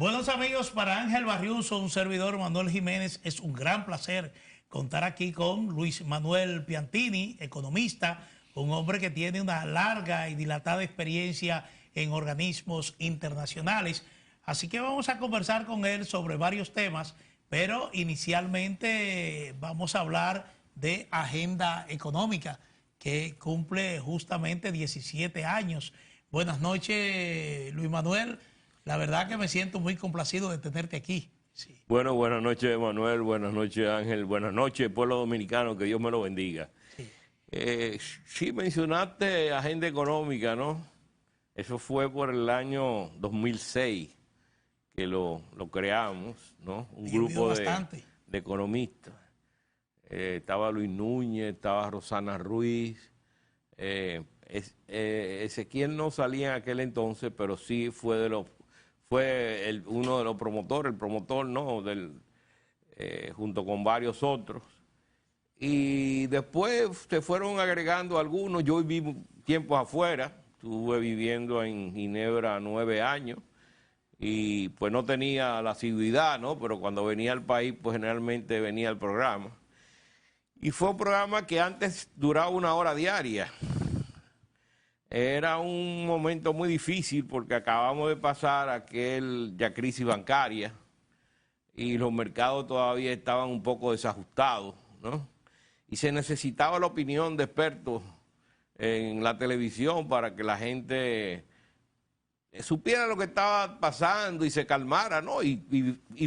Buenos amigos, para Ángel Barriuso, un servidor Manuel Jiménez, es un gran placer contar aquí con Luis Manuel Piantini, economista, un hombre que tiene una larga y dilatada experiencia en organismos internacionales. Así que vamos a conversar con él sobre varios temas, pero inicialmente vamos a hablar de agenda económica, que cumple justamente 17 años. Buenas noches, Luis Manuel. La verdad que me siento muy complacido de tenerte aquí. Sí. Bueno, buenas noches, Manuel, buenas noches, Ángel, buenas noches, pueblo dominicano, que Dios me lo bendiga. Sí. Sí mencionaste agenda económica, ¿no? Eso fue por el año 2006 que lo creamos, ¿no? Un grupo de economistas. Estaba Luis Núñez, estaba Rosana Ruiz. Ezequiel no salía en aquel entonces, pero sí fue uno de los promotores, el promotor, ¿no? Junto con varios otros. Y después se fueron agregando algunos. Yo viví tiempos afuera, estuve viviendo en Ginebra 9 años y pues no tenía la asiduidad, ¿no? Pero cuando venía al país, pues generalmente venía al programa. Y fue un programa que antes duraba 1 hora diaria. Era un momento muy difícil porque acabamos de pasar aquella crisis bancaria y los mercados todavía estaban un poco desajustados, ¿no? Y se necesitaba la opinión de expertos en la televisión para que la gente supiera lo que estaba pasando y se calmara, ¿no? Y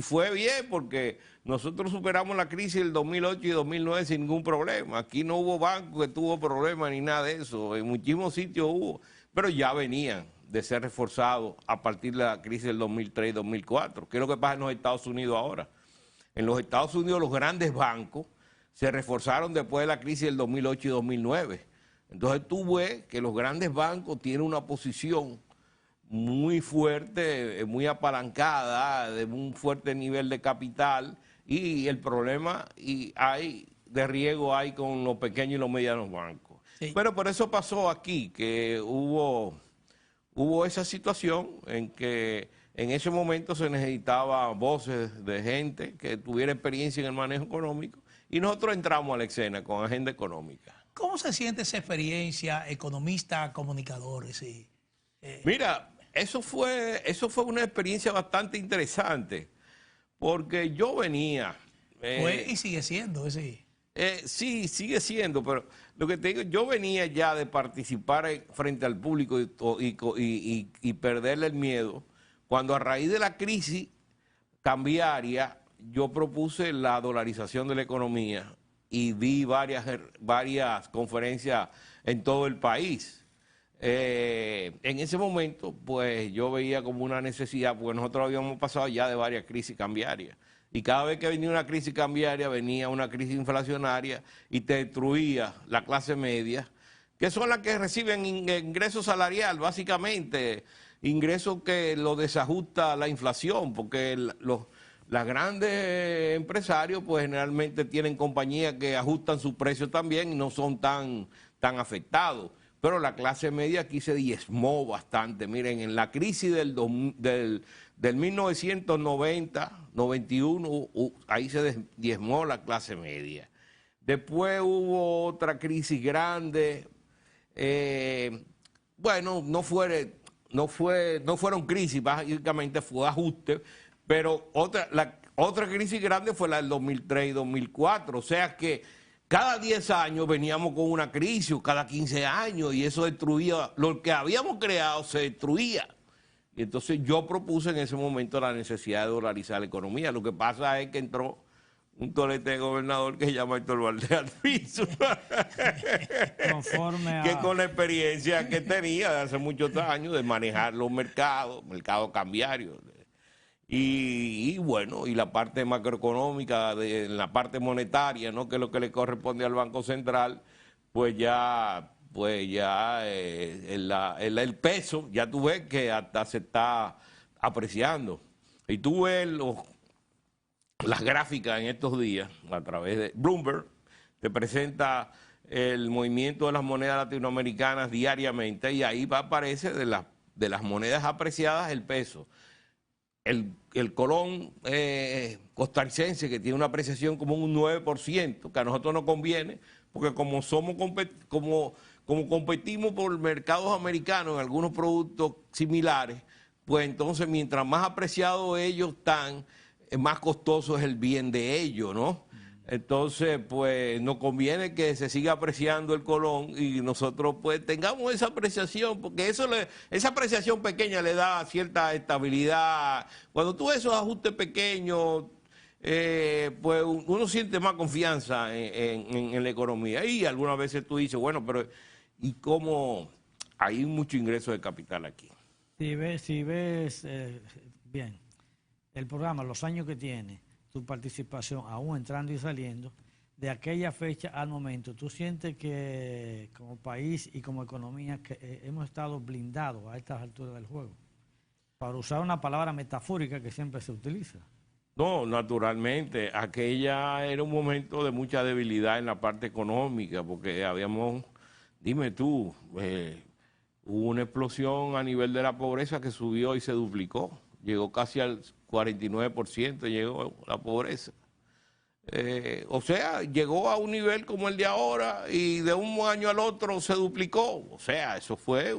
fue bien porque nosotros superamos la crisis del 2008 y 2009 sin ningún problema. Aquí no hubo banco que tuvo problemas ni nada de eso. En muchísimos sitios hubo, pero ya venían de ser reforzados a partir de la crisis del 2003 y 2004. ¿Qué es lo que pasa en los Estados Unidos ahora? En los Estados Unidos los grandes bancos se reforzaron después de la crisis del 2008 y 2009. Entonces tú ves que los grandes bancos tienen una posición muy fuerte, muy apalancada, de un fuerte nivel de capital, y el problema de riesgo hay con los pequeños y los medianos bancos. Sí. Pero por eso pasó aquí, que hubo esa situación en que en ese momento se necesitaba voces de gente que tuviera experiencia en el manejo económico, y nosotros entramos a la escena con agenda económica. ¿Cómo se siente esa experiencia, economista, comunicador? Sí. Mira, eso fue una experiencia bastante interesante, porque yo venía... Fue y sigue siendo, sí. Sí, sigue siendo, pero lo que te digo, yo venía ya de participar frente al público y perderle el miedo, cuando a raíz de la crisis cambiaria yo propuse la dolarización de la economía y di varias conferencias en todo el país. En ese momento, pues yo veía como una necesidad, porque nosotros habíamos pasado ya de varias crisis cambiarias. Y cada vez que venía una crisis cambiaria, venía una crisis inflacionaria y te destruía la clase media, que son las que reciben ingreso salarial, básicamente, ingresos que lo desajusta la inflación, porque los grandes empresarios, pues generalmente tienen compañías que ajustan sus precios también y no son tan afectados. Pero la clase media aquí se diezmó bastante. Miren, en la crisis del 1990, 91, ahí se diezmó la clase media. Después hubo otra crisis grande. Bueno, no fueron crisis, básicamente fue ajuste, pero otra crisis grande fue la del 2003 y 2004. O sea que cada 10 años veníamos con una crisis, cada 15 años, y eso destruía, lo que habíamos creado se destruía. Y entonces yo propuse en ese momento la necesidad de dolarizar la economía. Lo que pasa es que entró un tolete de gobernador que se llama Héctor Valdés Albizu, que con la experiencia que tenía de hace muchos años de manejar los mercados cambiarios, y bueno, y la parte macroeconómica, la parte monetaria, ¿no? Que es lo que le corresponde al Banco Central, pues ya el peso, ya tú ves que hasta se está apreciando. Y tú ves las gráficas en estos días, a través de Bloomberg, te presenta el movimiento de las monedas latinoamericanas diariamente, y ahí aparece de las monedas apreciadas el peso. el colón costarricense, que tiene una apreciación como un 9%, que a nosotros nos conviene, porque como competimos por mercados americanos en algunos productos similares, pues entonces mientras más apreciados ellos están, más costoso es el bien de ellos, ¿no? Entonces, pues nos conviene que se siga apreciando el colón y nosotros pues tengamos esa apreciación, porque esa apreciación pequeña le da cierta estabilidad. Cuando tú ves esos ajustes pequeños, pues uno siente más confianza en la economía. Y algunas veces tú dices, bueno, pero ¿y cómo hay mucho ingreso de capital aquí? Si ves bien el programa, los años que tiene, tu participación, aún entrando y saliendo, de aquella fecha al momento, ¿tú sientes que como país y como economía que, hemos estado blindados a estas alturas del juego? Para usar una palabra metafórica que siempre se utiliza. No, naturalmente, aquella era un momento de mucha debilidad en la parte económica, porque dime tú, hubo una explosión a nivel de la pobreza que subió y se duplicó. Llegó casi al 49%, llegó la pobreza. O sea, llegó a un nivel como el de ahora y de un año al otro se duplicó. O sea, eso fue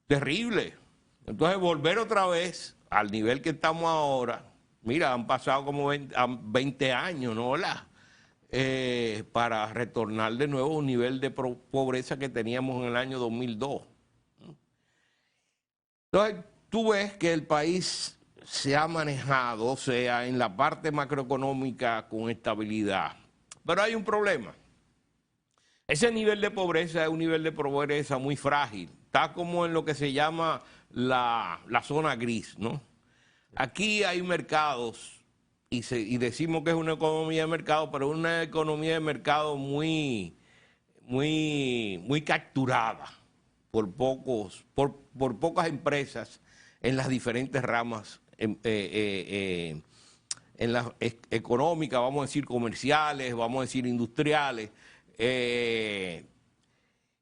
terrible. Entonces, volver otra vez al nivel que estamos ahora, mira, han pasado como 20 años, ¿no? Para retornar de nuevo a un nivel de pobreza que teníamos en el año 2002. Entonces, tú ves que el país se ha manejado, o sea, en la parte macroeconómica con estabilidad. Pero hay un problema. Ese nivel de pobreza es un nivel de pobreza muy frágil. Está como en lo que se llama la zona gris, ¿no? Aquí hay mercados y decimos que es una economía de mercado, pero es una economía de mercado muy capturada por pocas empresas en las diferentes ramas en las económicas, vamos a decir comerciales, vamos a decir industriales.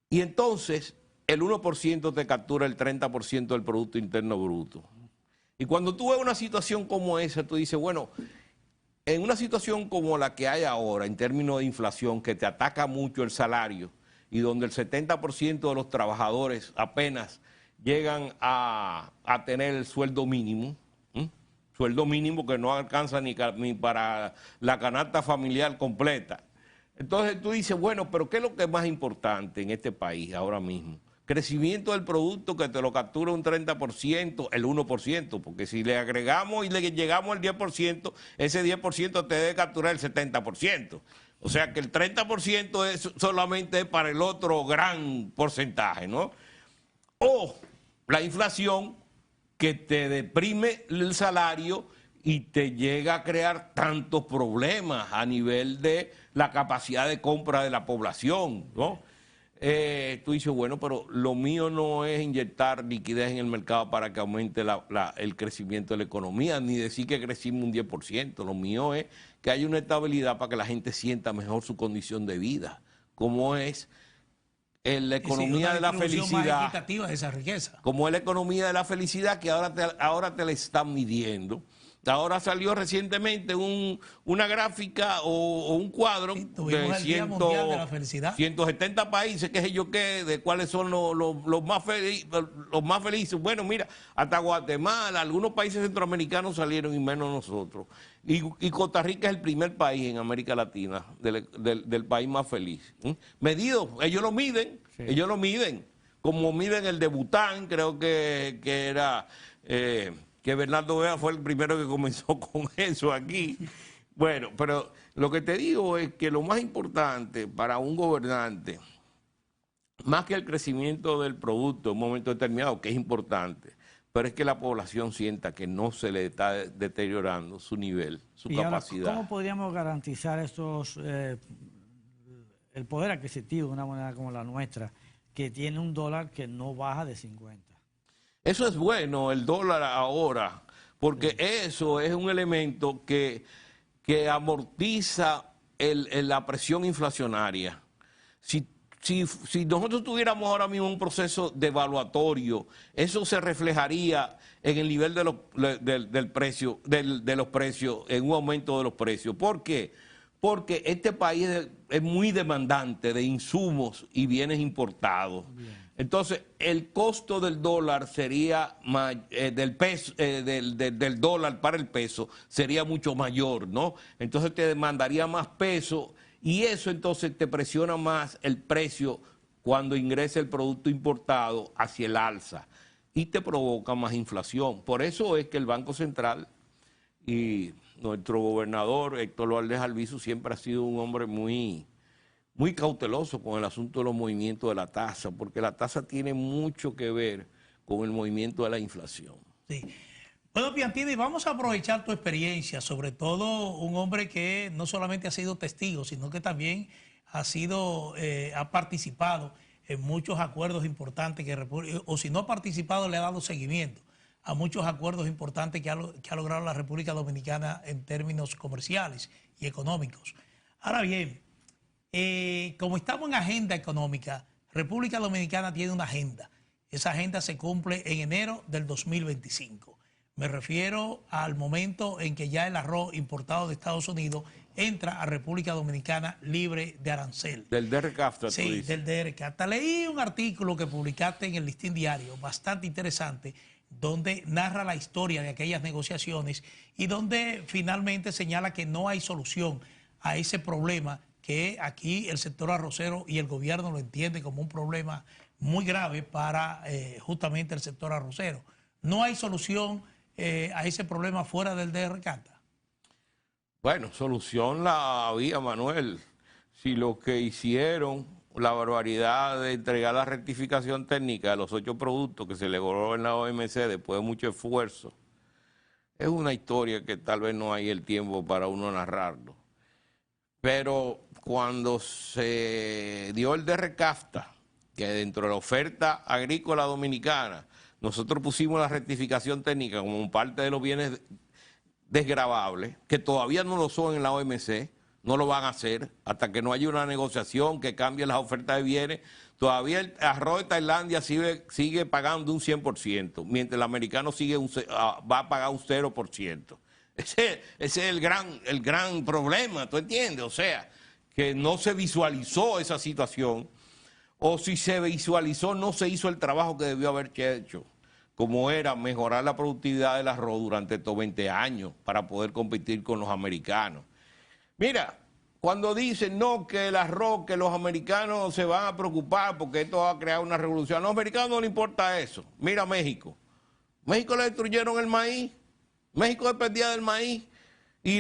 Y entonces el 1% te captura el 30% del Producto Interno Bruto. Y cuando tú ves una situación como esa, tú dices, bueno, en una situación como la que hay ahora, en términos de inflación, que te ataca mucho el salario y donde el 70% de los trabajadores apenas llegan a tener el sueldo mínimo que no alcanza ni para la canasta familiar completa. Entonces tú dices, bueno, pero ¿qué es lo que es más importante en este país ahora mismo? Crecimiento del producto que te lo captura un 30%, el 1%, porque si le agregamos y le llegamos al 10%, ese 10% te debe capturar el 70%. O sea que el 30% es solamente para el otro gran porcentaje, ¿no? O la inflación que te deprime el salario y te llega a crear tantos problemas a nivel de la capacidad de compra de la población, ¿no? Tú dices, bueno, pero lo mío no es inyectar liquidez en el mercado para que aumente el crecimiento de la economía, ni decir que crecimos un 10%. Lo mío es que haya una estabilidad para que la gente sienta mejor su condición de vida, como es en la economía de la felicidad, más equitativa de esa riqueza. como es la economía de la felicidad que ahora te la están midiendo. Ahora salió recientemente una gráfica o un cuadro de 170 países, qué sé yo qué, de cuáles son los más felices. Bueno, mira, hasta Guatemala, algunos países centroamericanos salieron y menos nosotros. Y Costa Rica es el primer país en América Latina del país más feliz. Medido, ellos lo miden, sí. Ellos lo miden, como miden el de Bután, creo que era... que Bernardo Vea fue el primero que comenzó con eso aquí. Bueno, pero lo que te digo es que lo más importante para un gobernante, más que el crecimiento del producto en un momento determinado, que es importante, pero es que la población sienta que no se le está deteriorando su nivel, su capacidad. ¿Cómo podríamos garantizar el poder adquisitivo de una moneda como la nuestra, que tiene un dólar que no baja de 50? Eso es bueno, el dólar ahora, porque eso es un elemento que amortiza la presión inflacionaria. Si si nosotros tuviéramos ahora mismo un proceso devaluatorio, eso se reflejaría en el nivel de del precio, de los precios, en un aumento de los precios. ¿Por qué? Porque este país es muy demandante de insumos y bienes importados. Bien. Entonces, el costo del dólar sería, del peso, del dólar para el peso, sería mucho mayor, ¿no? Entonces te demandaría más peso y eso entonces te presiona más el precio cuando ingresa el producto importado hacia el alza y te provoca más inflación. Por eso es que el Banco Central y nuestro gobernador Héctor Valdés Albizu siempre ha sido un hombre muy cauteloso con el asunto de los movimientos de la tasa, porque la tasa tiene mucho que ver con el movimiento de la inflación. Sí. Bueno, Piantini, vamos a aprovechar tu experiencia, sobre todo un hombre que no solamente ha sido testigo, sino que también ha participado en muchos acuerdos importantes, o si no ha participado, le ha dado seguimiento a muchos acuerdos importantes que ha logrado la República Dominicana en términos comerciales y económicos. Ahora bien, como estamos en agenda económica, República Dominicana tiene una agenda. Esa agenda se cumple en enero del 2025. Me refiero al momento en que ya el arroz importado de Estados Unidos entra a República Dominicana libre de arancel. Del DRCAFTA, sí, tú dices. Del DRCAFTA. Leí un artículo que publicaste en el Listín Diario, bastante interesante, donde narra la historia de aquellas negociaciones y donde finalmente señala que no hay solución a ese problema, que aquí el sector arrocero y el gobierno lo entiende como un problema muy grave para justamente el sector arrocero. No hay solución a ese problema fuera del DRCAFTA. Bueno, solución la había, Manuel. Si lo que hicieron, la barbaridad de entregar la rectificación técnica de los 8 productos que se logró en la OMC después de mucho esfuerzo, es una historia que tal vez no hay el tiempo para uno narrarlo. Pero cuando se dio el DRCAFTA, que dentro de la oferta agrícola dominicana, nosotros pusimos la rectificación técnica como parte de los bienes desgravables, que todavía no lo son en la OMC, no lo van a hacer hasta que no haya una negociación que cambie las ofertas de bienes. Todavía el arroz de Tailandia sigue pagando un 100%, mientras el americano va a pagar un 0%. Ese es el gran problema, ¿tú entiendes? O sea, que no se visualizó esa situación, o si se visualizó, no se hizo el trabajo que debió haberse hecho, como era mejorar la productividad del arroz durante estos 20 años para poder competir con los americanos. Mira, cuando dicen no, que el arroz, que los americanos se van a preocupar porque esto va a crear una revolución, a los americanos no les importa eso. Mira México. México le destruyeron el maíz. México dependía del maíz y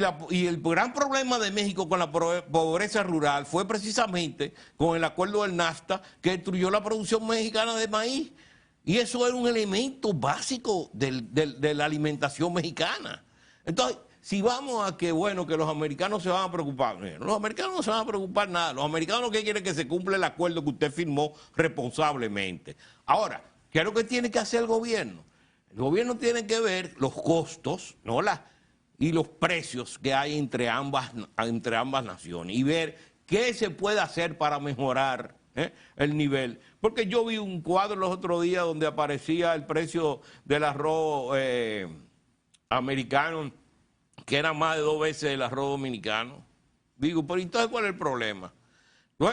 el gran problema de México con la pobreza rural fue precisamente con el acuerdo del NAFTA, que destruyó la producción mexicana de maíz. Y eso era un elemento básico de la alimentación mexicana. Entonces, si vamos a que, bueno, que los americanos se van a preocupar, los americanos no se van a preocupar nada. Los americanos lo que quieren es que se cumpla el acuerdo que usted firmó responsablemente. Ahora, ¿qué es lo que tiene que hacer el gobierno? El gobierno tiene que ver los costos, ¿no? Y los precios que hay entre ambas naciones y ver qué se puede hacer para mejorar el nivel. Porque yo vi un cuadro los otros días donde aparecía el precio del arroz americano, que era más de 2 veces el arroz dominicano. Digo, pero entonces, ¿cuál es el problema? ¿No?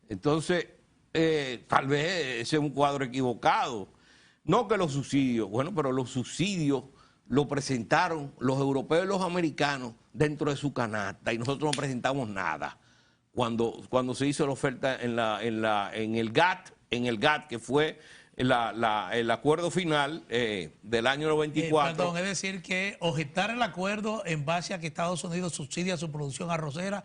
Entonces, tal vez ese es un cuadro equivocado. No que los subsidios, bueno, pero los subsidios lo presentaron los europeos y los americanos dentro de su canasta y nosotros no presentamos nada. Cuando se hizo la oferta en el GATT, que fue el acuerdo final del año 94. Perdón, es decir, que objetar el acuerdo en base a que Estados Unidos subsidia su producción arrocera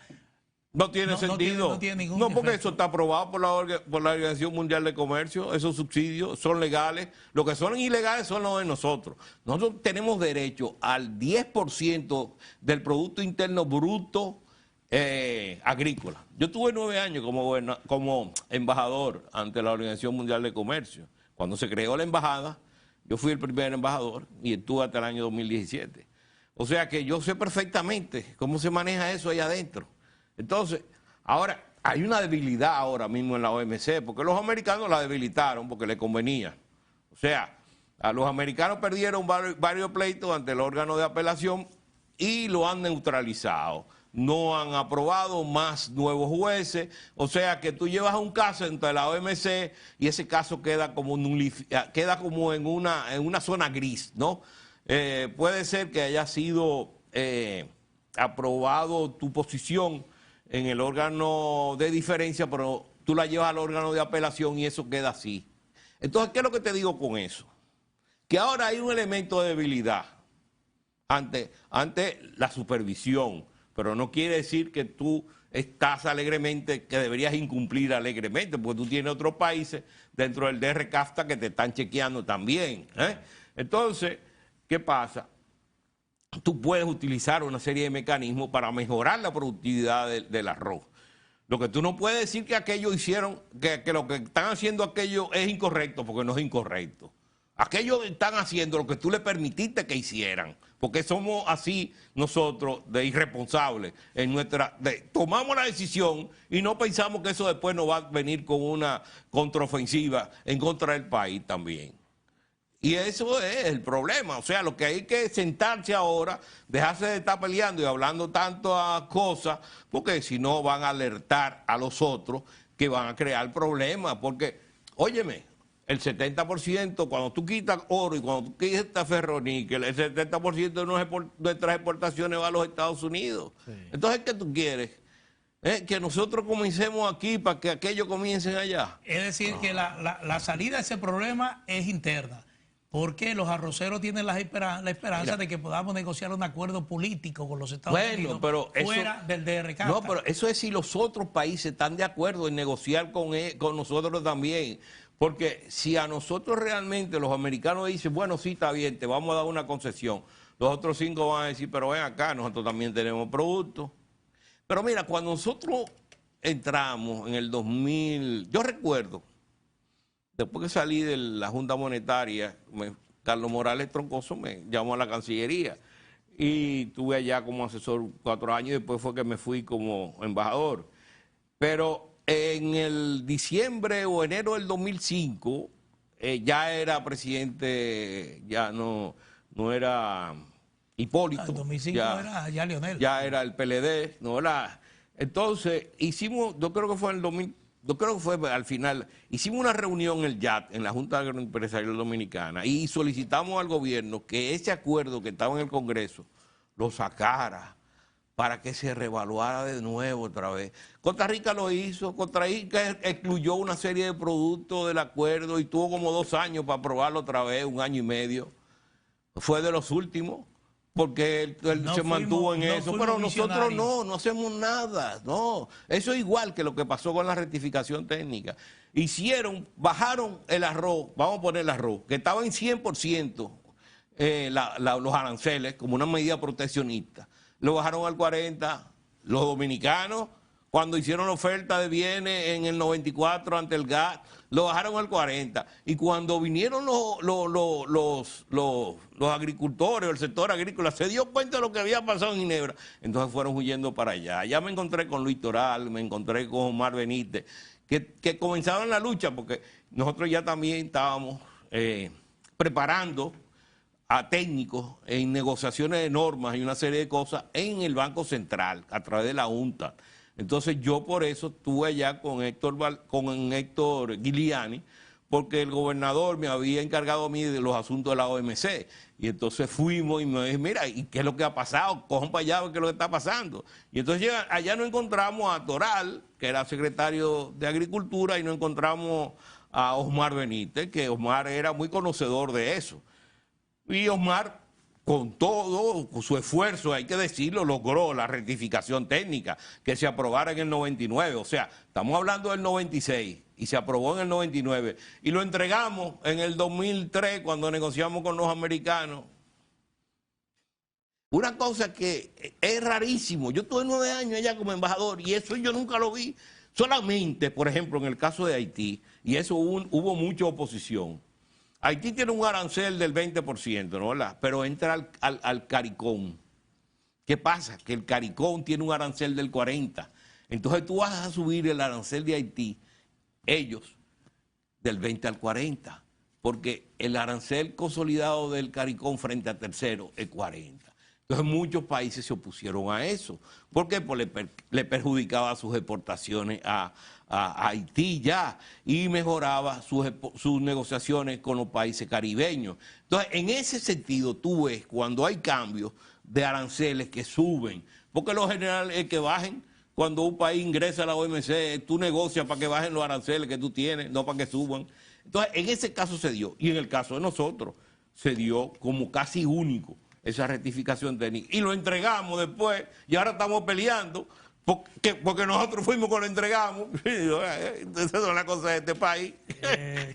no tiene sentido. No tiene ningún porque efecto. eso está aprobado por la Organización Mundial de Comercio. Esos subsidios son legales. Lo que son ilegales son los de nosotros. Nosotros tenemos derecho al 10% del Producto Interno Bruto agrícola. Yo tuve 9 años como embajador ante la Organización Mundial de Comercio. Cuando se creó la embajada, yo fui el primer embajador y estuve hasta el año 2017. O sea que yo sé perfectamente cómo se maneja eso ahí adentro. Entonces, ahora, hay una debilidad ahora mismo en la OMC, porque los americanos la debilitaron porque les convenía. O sea, a los americanos perdieron varios pleitos ante el órgano de apelación y lo han neutralizado. No han aprobado más nuevos jueces, o sea que tú llevas un caso entre la OMC y ese caso queda como en una zona gris, ¿no? Puede ser que haya sido aprobado tu posición en el órgano de diferencia, pero tú la llevas al órgano de apelación y eso queda así. Entonces, ¿qué es lo que te digo con eso? Que ahora hay un elemento de debilidad ante la supervisión, pero no quiere decir que tú estás alegremente, que deberías incumplir alegremente, porque tú tienes otros países dentro del DR-CAFTA que te están chequeando también, ¿eh? Entonces, ¿qué pasa? Tú puedes utilizar una serie de mecanismos para mejorar la productividad del arroz. Lo que tú no puedes decir que aquello hicieron, que lo que están haciendo aquello es incorrecto, porque no es incorrecto. Aquello están haciendo lo que tú le permitiste que hicieran, porque somos así nosotros de irresponsables. Tomamos la decisión y no pensamos que eso después nos va a venir con una contraofensiva en contra del país también. Y eso es el problema. O sea, lo que hay que sentarse ahora, dejarse de estar peleando y hablando tantas cosas, porque si no van a alertar a los otros que van a crear problemas. Porque, óyeme, el 70%, cuando tú quitas oro y cuando tú quitas ferroníquel, el 70% de nuestras exportaciones va a los Estados Unidos. Sí. Entonces, ¿qué tú quieres? Que nosotros comencemos aquí para que aquellos comiencen allá. Es decir, que la salida a ese problema es interna. Porque los arroceros tienen la esperanza de que podamos negociar un acuerdo político con los Estados Unidos pero fuera del DR-CAFTA. No, pero eso es si los otros países están de acuerdo en negociar con nosotros también. Porque si a nosotros realmente los americanos dicen, bueno, sí, está bien, te vamos a dar una concesión, los otros 5 van a decir, pero ven acá, nosotros también tenemos productos. Pero mira, cuando nosotros entramos en el 2000, yo recuerdo, después que salí de la Junta Monetaria, Carlos Morales Troncoso me llamó a la Cancillería y estuve allá como asesor 4 años y después fue que me fui como embajador. Pero en el diciembre o enero del 2005 ya era presidente, ya no era Hipólito. En 2005 era ya Leonel. Ya era el PLD, no era. Entonces hicimos, yo creo que fue en el 2000. Yo creo que fue al final, hicimos una reunión en el YAT, en la Junta Agroempresarial Dominicana, y solicitamos al gobierno que ese acuerdo que estaba en el Congreso lo sacara para que se reevaluara de nuevo otra vez. Costa Rica lo hizo, Costa Rica excluyó una serie de productos del acuerdo y tuvo como 2 años para aprobarlo otra vez, 1 año y medio. Fue de los últimos. Porque él se mantuvo en eso, pero nosotros no hacemos nada, no. Eso es igual que lo que pasó con la rectificación técnica. Bajaron el arroz, vamos a poner el arroz, que estaba en 100% los aranceles como una medida proteccionista. Lo bajaron al 40%, los dominicanos, cuando hicieron la oferta de bienes en el 94 ante el GATT, lo bajaron al 40%. Y cuando vinieron los agricultores, el sector agrícola, se dio cuenta de lo que había pasado en Ginebra. Entonces fueron huyendo para allá. Ya me encontré con Luis Toral, me encontré con Omar Benítez, que comenzaban la lucha, porque nosotros ya también estábamos preparando a técnicos en negociaciones de normas y una serie de cosas en el Banco Central, a través de la Junta. Entonces yo por eso estuve allá con Héctor Giuliani, porque el gobernador me había encargado a mí de los asuntos de la OMC. Y entonces fuimos y me dije, mira, ¿y qué es lo que ha pasado? Cojan para allá, ¿qué es lo que está pasando? Y entonces allá nos encontramos a Toral, que era secretario de Agricultura, y nos encontramos a Osmar Benítez, que Osmar era muy conocedor de eso. Y Osmar, con todo su esfuerzo, hay que decirlo, logró la rectificación técnica que se aprobara en el 99. O sea, estamos hablando del 96 y se aprobó en el 99. Y lo entregamos en el 2003 cuando negociamos con los americanos. Una cosa que es rarísimo. Yo tuve 9 años allá como embajador y eso yo nunca lo vi. Solamente, por ejemplo, en el caso de Haití, y eso hubo mucha oposición. Haití tiene un arancel del 20%, ¿no? ¿Verdad? Pero entra al CARICOM. ¿Qué pasa? Que el CARICOM tiene un arancel del 40%. Entonces tú vas a subir el arancel de Haití, ellos, del 20 al 40, porque el arancel consolidado del CARICOM frente a tercero es 40. Entonces muchos países se opusieron a eso. ¿Por qué? Pues le perjudicaba sus exportaciones a Haití ya y mejoraba sus negociaciones con los países caribeños. Entonces, en ese sentido, tú ves cuando hay cambios de aranceles que suben, porque lo general es que bajen. Cuando un país ingresa a la OMC, tú negocias para que bajen los aranceles que tú tienes, no para que suban. Entonces, en ese caso se dio, y en el caso de nosotros, se dio como casi único esa rectificación técnica. Y lo entregamos después, y ahora estamos peleando, porque nosotros fuimos que lo entregamos. Esa es la cosa de este país.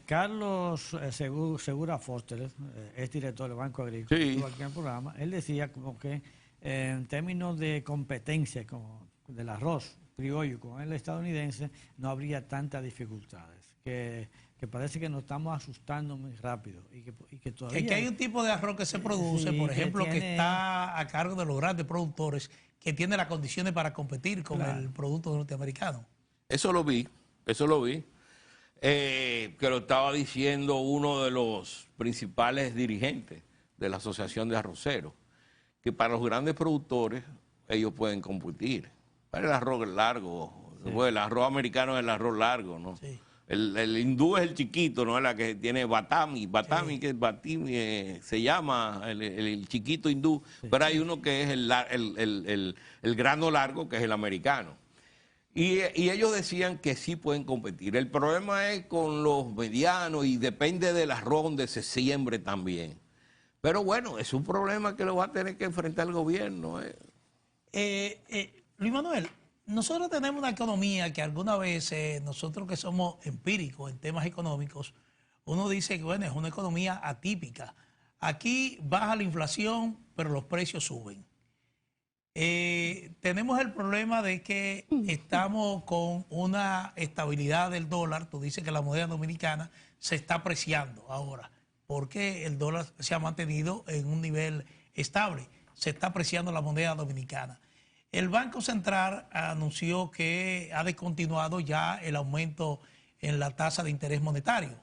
Carlos Segura Foster, es director del Banco Agrícola, Sí. estuvo aquí en el programa, él decía como que en términos de competencia como del arroz criollo con el estadounidense, no habría tantas dificultades, que parece que nos estamos asustando muy rápido y que todavía... Es que hay un tipo de arroz que se produce, sí, por ejemplo, que que tiene... está a cargo de los grandes productores, que tiene las condiciones para competir con el producto norteamericano. Eso lo vi. Que lo estaba diciendo uno de los principales dirigentes de la Asociación de Arroceros, que para los grandes productores ellos pueden competir. Para el arroz largo, sí. Pues el arroz americano es el arroz largo, ¿no? Sí. El hindú es el chiquito, ¿no? Es la que tiene batami, sí. Que es batimi, se llama el chiquito hindú, sí. Pero hay uno que es el grano largo, que es el americano. Y ellos decían que sí pueden competir. El problema es con los medianos y depende del arroz donde se siembre también. Pero bueno, es un problema que lo va a tener que enfrentar el gobierno. Luis Manuel, nosotros tenemos una economía que alguna vez, nosotros que somos empíricos en temas económicos, uno dice que bueno, es una economía atípica. Aquí baja la inflación, pero los precios suben. Tenemos el problema de que estamos con una estabilidad del dólar. Tú dices que la moneda dominicana se está apreciando ahora, porque el dólar se ha mantenido en un nivel estable. Se está apreciando la moneda dominicana. El Banco Central anunció que ha descontinuado ya el aumento en la tasa de interés monetario,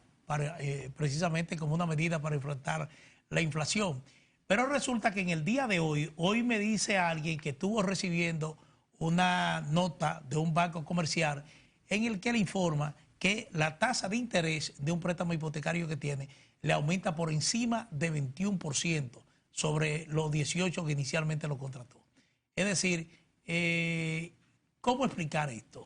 precisamente como una medida para enfrentar la inflación. Pero resulta que en el día de hoy me dice alguien que estuvo recibiendo una nota de un banco comercial en el que le informa que la tasa de interés de un préstamo hipotecario que tiene le aumenta por encima de 21% sobre los 18 que inicialmente lo contrató. Es decir, ¿cómo explicar esto?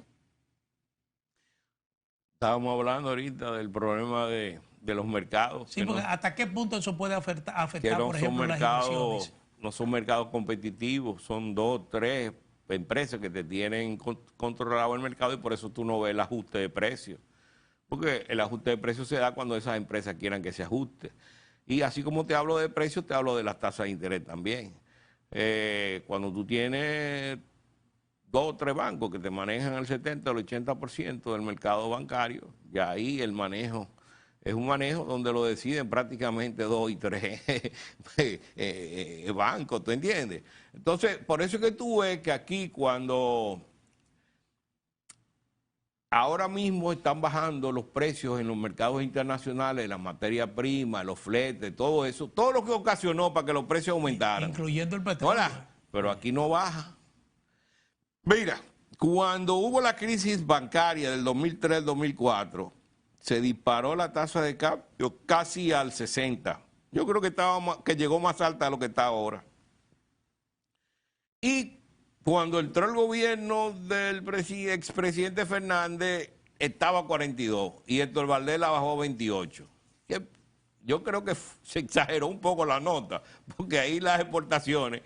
Estábamos hablando ahorita del problema de los mercados. Sí, porque ¿hasta qué punto eso puede afectar no por ejemplo, las inversiones? No son mercados competitivos, son 2, 3 empresas que te tienen controlado el mercado y por eso tú no ves el ajuste de precios. Porque el ajuste de precios se da cuando esas empresas quieran que se ajuste. Y así como te hablo de precios, te hablo de las tasas de interés también. Cuando tú tienes 2 o 3 bancos que te manejan el 70 o el 80% del mercado bancario, ya ahí el manejo es un manejo donde lo deciden prácticamente 2 y 3 bancos, ¿tú entiendes? Entonces, por eso es que tú ves que aquí cuando ahora mismo están bajando los precios en los mercados internacionales, las materias primas, los fletes, todo eso, todo lo que ocasionó para que los precios aumentaran. Incluyendo el petróleo. Hola, pero aquí no baja. Mira, cuando hubo la crisis bancaria del 2003-2004, se disparó la tasa de cambio casi al 60. Yo creo que llegó más alta de lo que está ahora. Y cuando entró el gobierno del expresidente Fernández, estaba a 42 y Héctor Valdés la bajó a 28. Yo creo que se exageró un poco la nota, porque ahí las exportaciones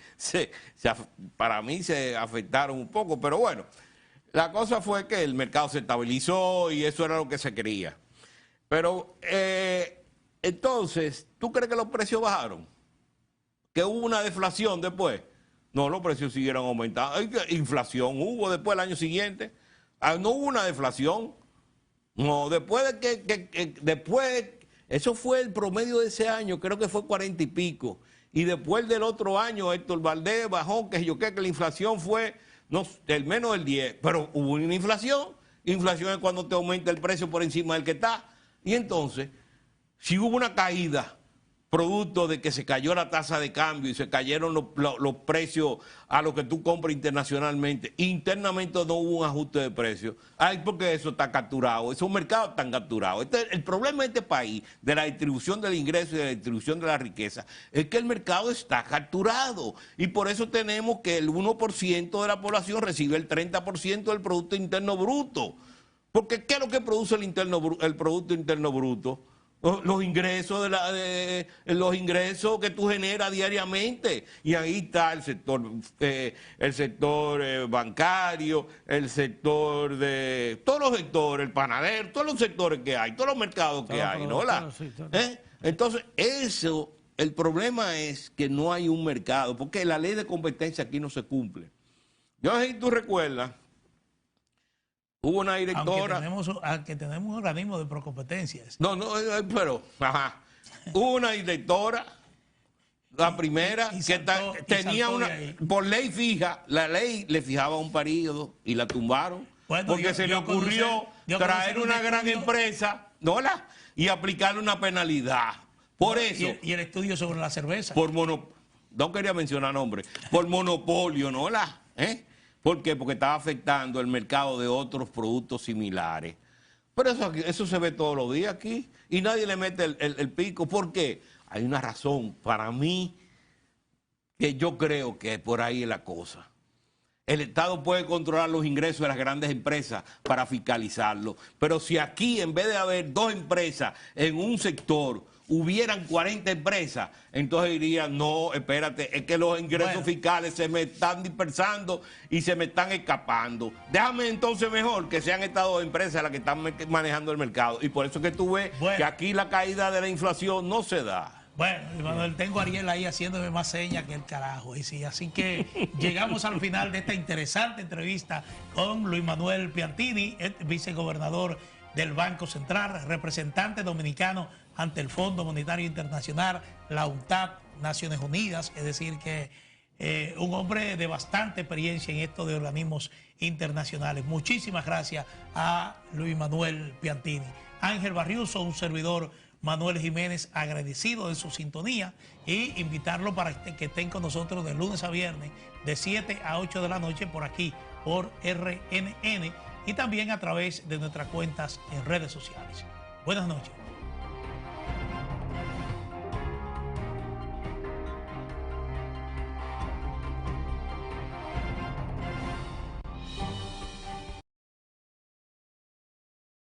para mí se afectaron un poco, pero bueno, la cosa fue que el mercado se estabilizó y eso era lo que se quería. Pero entonces, ¿tú crees que los precios bajaron? ¿Que hubo una deflación después? No, los precios siguieron aumentando. Inflación hubo después el año siguiente. No hubo una deflación. No, después eso fue el promedio de ese año, creo que fue 40 y pico. Y después del otro año, Héctor Valdés bajó, que la inflación fue no, el menos del 10, pero hubo una inflación. Inflación es cuando te aumenta el precio por encima del que está. Y entonces, si hubo una caída producto de que se cayó la tasa de cambio y se cayeron los precios a lo que tú compras internacionalmente, internamente no hubo un ajuste de precios, porque eso está capturado, esos mercados están capturados. El problema de este país, de la distribución del ingreso y de la distribución de la riqueza, es que el mercado está capturado, y por eso tenemos que el 1% de la población recibe el 30% del Producto Interno Bruto. Porque ¿qué es lo que produce el Producto Interno Bruto? Los ingresos los ingresos que tú generas diariamente, y ahí está el sector bancario, el sector de todos los sectores, el panadero, todos los sectores que hay, todos los mercados que hay, ¿no? Entonces el problema es que no hay un mercado, porque la ley de competencia aquí no se cumple. Yo no sé si tú recuerdas, hubo una directora... Aunque tenemos un organismo de procompetencias. No, pero, hubo una directora, la primera, tenía una... Por ley fija, la ley le fijaba un periodo y la tumbaron. Bueno, porque se le ocurrió traer una gran empresa, ¿no? Y aplicarle una penalidad. Por eso... Y el estudio sobre la cerveza. No quería mencionar nombres. Por monopolio, ¿no? ¿Por qué? Porque estaba afectando el mercado de otros productos similares. Pero eso se ve todos los días aquí y nadie le mete el pico. ¿Por qué? Hay una razón para mí que yo creo que por ahí es la cosa. El Estado puede controlar los ingresos de las grandes empresas para fiscalizarlo. Pero si aquí, en vez de haber 2 empresas en un sector, hubieran 40 empresas, entonces dirían, no, espérate, es que los ingresos fiscales se me están dispersando y se me están escapando. Déjame entonces mejor que sean estas 2 empresas las que están manejando el mercado. Y por eso que tú ves que aquí la caída de la inflación no se da. Bueno, Manuel, tengo a Ariel ahí haciéndome más señas que el carajo. Y sí, así que llegamos al final de esta interesante entrevista con Luis Manuel Piantini, el vicegobernador del Banco Central, representante dominicano ante el Fondo Monetario Internacional, la UNCTAD, Naciones Unidas, es decir que un hombre de bastante experiencia en esto de organismos internacionales. Muchísimas gracias a Luis Manuel Piantini. Ángel Barriuso, un servidor, Manuel Jiménez, agradecido de su sintonía, y invitarlo para que estén con nosotros de lunes a viernes de 7 a 8 de la noche por aquí, por RNN, y también a través de nuestras cuentas en redes sociales. Buenas noches.